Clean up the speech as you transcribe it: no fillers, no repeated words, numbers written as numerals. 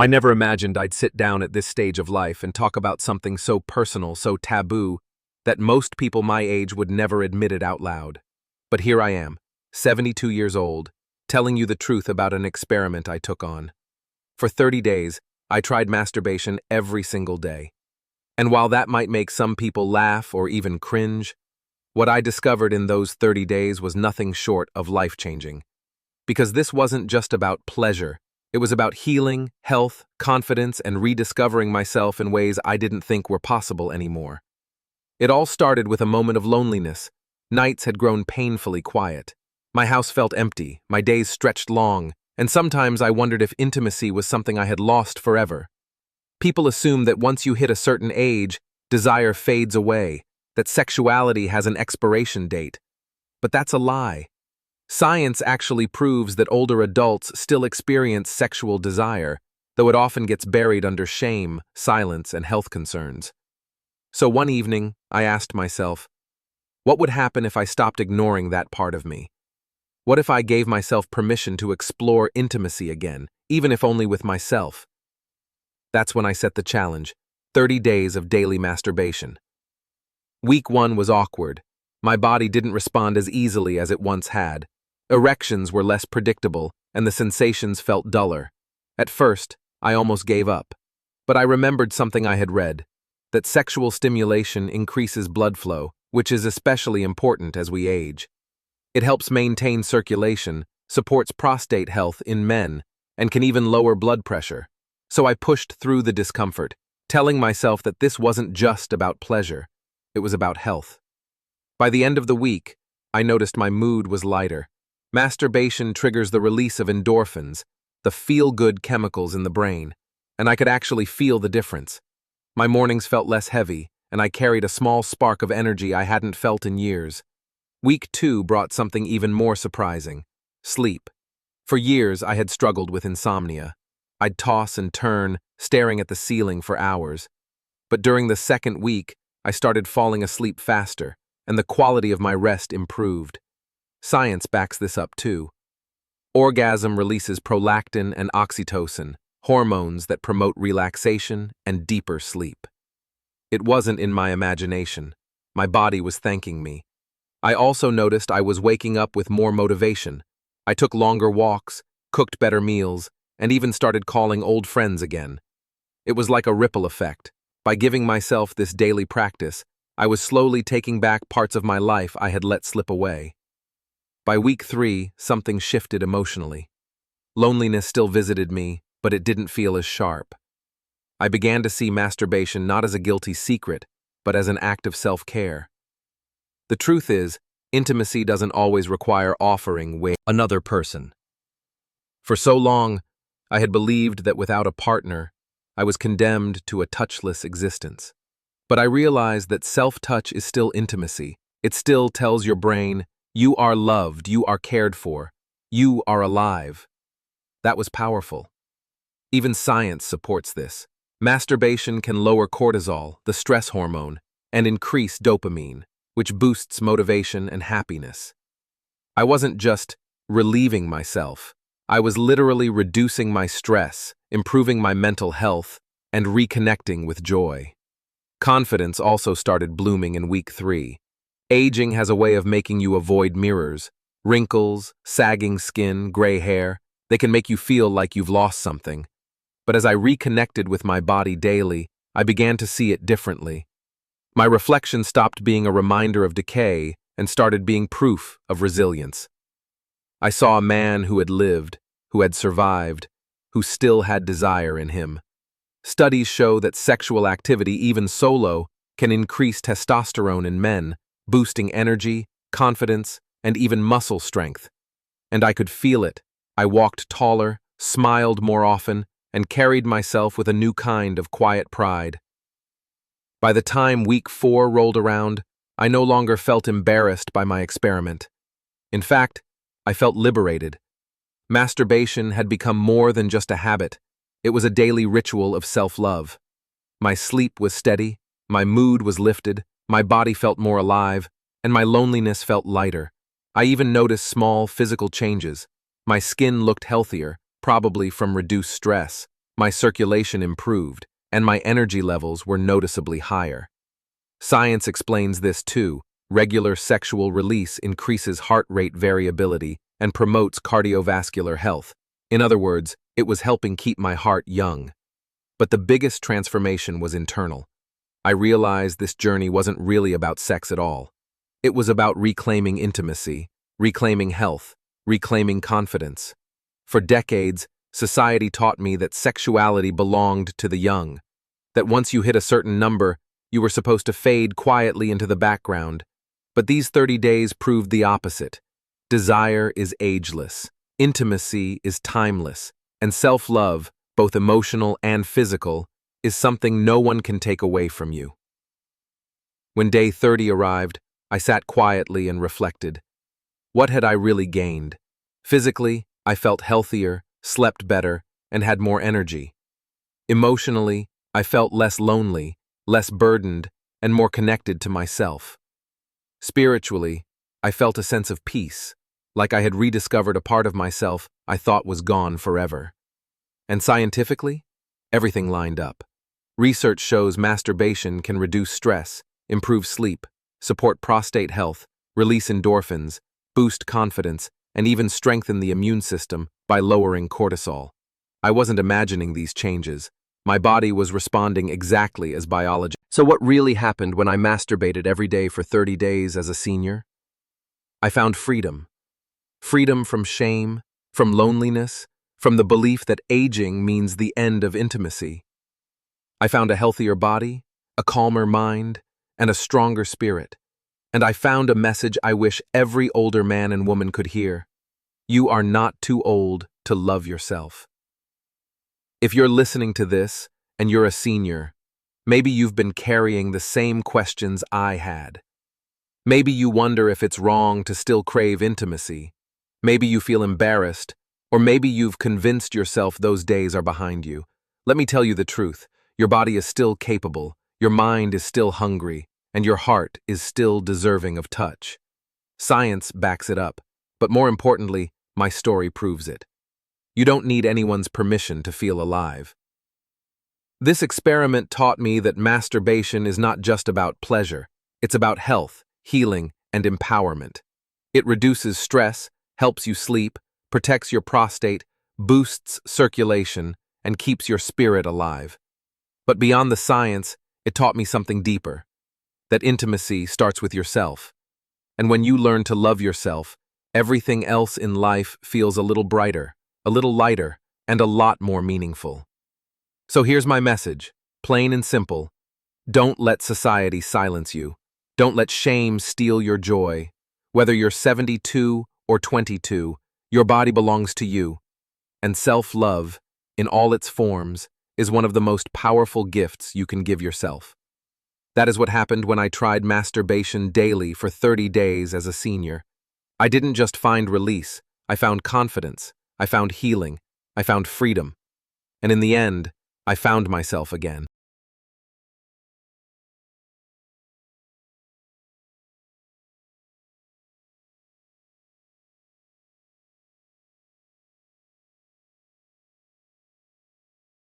I never imagined I'd sit down at this stage of life and talk about something so personal, so taboo, that most people my age would never admit it out loud. But here I am, 72 years old, telling you the truth about an experiment I took on. For 30 days, I tried masturbation every single day. And while that might make some people laugh or even cringe, what I discovered in those 30 days was nothing short of life-changing. Because this wasn't just about pleasure. It was about healing, health, confidence, and rediscovering myself in ways I didn't think were possible anymore. It all started with a moment of loneliness. Nights had grown painfully quiet. My house felt empty, my days stretched long, and sometimes I wondered if intimacy was something I had lost forever. People assume that once you hit a certain age, desire fades away, that sexuality has an expiration date. But that's a lie. Science actually proves that older adults still experience sexual desire, though it often gets buried under shame, silence, and health concerns. So one evening, I asked myself, what would happen if I stopped ignoring that part of me? What if I gave myself permission to explore intimacy again, even if only with myself? That's when I set the challenge, 30 days of daily masturbation. Week 1 was awkward. My body didn't respond as easily as it once had. Erections were less predictable, and the sensations felt duller. At first, I almost gave up. But I remembered something I had read, that sexual stimulation increases blood flow, which is especially important as we age. It helps maintain circulation, supports prostate health in men, and can even lower blood pressure. So I pushed through the discomfort, telling myself that this wasn't just about pleasure, it was about health. By the end of the week, I noticed my mood was lighter. Masturbation triggers the release of endorphins, the feel-good chemicals in the brain, and I could actually feel the difference. My mornings felt less heavy, and I carried a small spark of energy I hadn't felt in years. Week 2 brought something even more surprising: sleep. For years, I had struggled with insomnia. I'd toss and turn, staring at the ceiling for hours. But during the second week, I started falling asleep faster, and the quality of my rest improved. Science backs this up too. Orgasm releases prolactin and oxytocin, hormones that promote relaxation and deeper sleep. It wasn't in my imagination. My body was thanking me. I also noticed I was waking up with more motivation. I took longer walks, cooked better meals, and even started calling old friends again. It was like a ripple effect. By giving myself this daily practice, I was slowly taking back parts of my life I had let slip away. By week 3, something shifted emotionally. Loneliness still visited me, but it didn't feel as sharp. I began to see masturbation not as a guilty secret, but as an act of self-care. The truth is, intimacy doesn't always require offering with another person. For so long, I had believed that without a partner, I was condemned to a touchless existence. But I realized that self-touch is still intimacy. It still tells your brain, you are loved, you are cared for, you are alive. That was powerful. Even science supports this. Masturbation can lower cortisol, the stress hormone, and increase dopamine, which boosts motivation and happiness. I wasn't just relieving myself. I was literally reducing my stress, improving my mental health, and reconnecting with joy. Confidence also started blooming in week 3. Aging has a way of making you avoid mirrors. Wrinkles, sagging skin, gray hair, they can make you feel like you've lost something. But as I reconnected with my body daily, I began to see it differently. My reflection stopped being a reminder of decay and started being proof of resilience. I saw a man who had lived, who had survived, who still had desire in him. Studies show that sexual activity, even solo, can increase testosterone in men, boosting energy, confidence, and even muscle strength. And I could feel it. I walked taller, smiled more often, and carried myself with a new kind of quiet pride. By the time week 4 rolled around, I no longer felt embarrassed by my experiment. In fact, I felt liberated. Masturbation had become more than just a habit. It was a daily ritual of self-love. My sleep was steady, my mood was lifted, my body felt more alive, and my loneliness felt lighter. I even noticed small physical changes. My skin looked healthier, probably from reduced stress. My circulation improved, and my energy levels were noticeably higher. Science explains this too. Regular sexual release increases heart rate variability and promotes cardiovascular health. In other words, it was helping keep my heart young. But the biggest transformation was internal. I realized this journey wasn't really about sex at all. It was about reclaiming intimacy, reclaiming health, reclaiming confidence. For decades, society taught me that sexuality belonged to the young, that once you hit a certain number, you were supposed to fade quietly into the background. But these 30 days proved the opposite. Desire is ageless, intimacy is timeless, and self-love, both emotional and physical, is something no one can take away from you. When day 30 arrived, I sat quietly and reflected. What had I really gained? Physically, I felt healthier, slept better, and had more energy. Emotionally, I felt less lonely, less burdened, and more connected to myself. Spiritually, I felt a sense of peace, like I had rediscovered a part of myself I thought was gone forever. And scientifically, everything lined up. Research shows masturbation can reduce stress, improve sleep, support prostate health, release endorphins, boost confidence, and even strengthen the immune system by lowering cortisol. I wasn't imagining these changes. My body was responding exactly as biology. So what really happened when I masturbated every day for 30 days as a senior? I found freedom. Freedom from shame, from loneliness, from the belief that aging means the end of intimacy. I found a healthier body, a calmer mind, and a stronger spirit. And I found a message I wish every older man and woman could hear. You are not too old to love yourself. If you're listening to this and you're a senior, maybe you've been carrying the same questions I had. Maybe you wonder if it's wrong to still crave intimacy. Maybe you feel embarrassed, or maybe you've convinced yourself those days are behind you. Let me tell you the truth. Your body is still capable, your mind is still hungry, and your heart is still deserving of touch. Science backs it up, but more importantly, my story proves it. You don't need anyone's permission to feel alive. This experiment taught me that masturbation is not just about pleasure, it's about health, healing, and empowerment. It reduces stress, helps you sleep, protects your prostate, boosts circulation, and keeps your spirit alive. But beyond the science, it taught me something deeper, that intimacy starts with yourself. And when you learn to love yourself, everything else in life feels a little brighter, a little lighter, and a lot more meaningful. So here's my message, plain and simple. Don't let society silence you. Don't let shame steal your joy. Whether you're 72 or 22, your body belongs to you. And self-love, in all its forms, is one of the most powerful gifts you can give yourself. That is what happened when I tried masturbation daily for 30 days as a senior. I didn't just find release, I found confidence, I found healing, I found freedom. And in the end, I found myself again.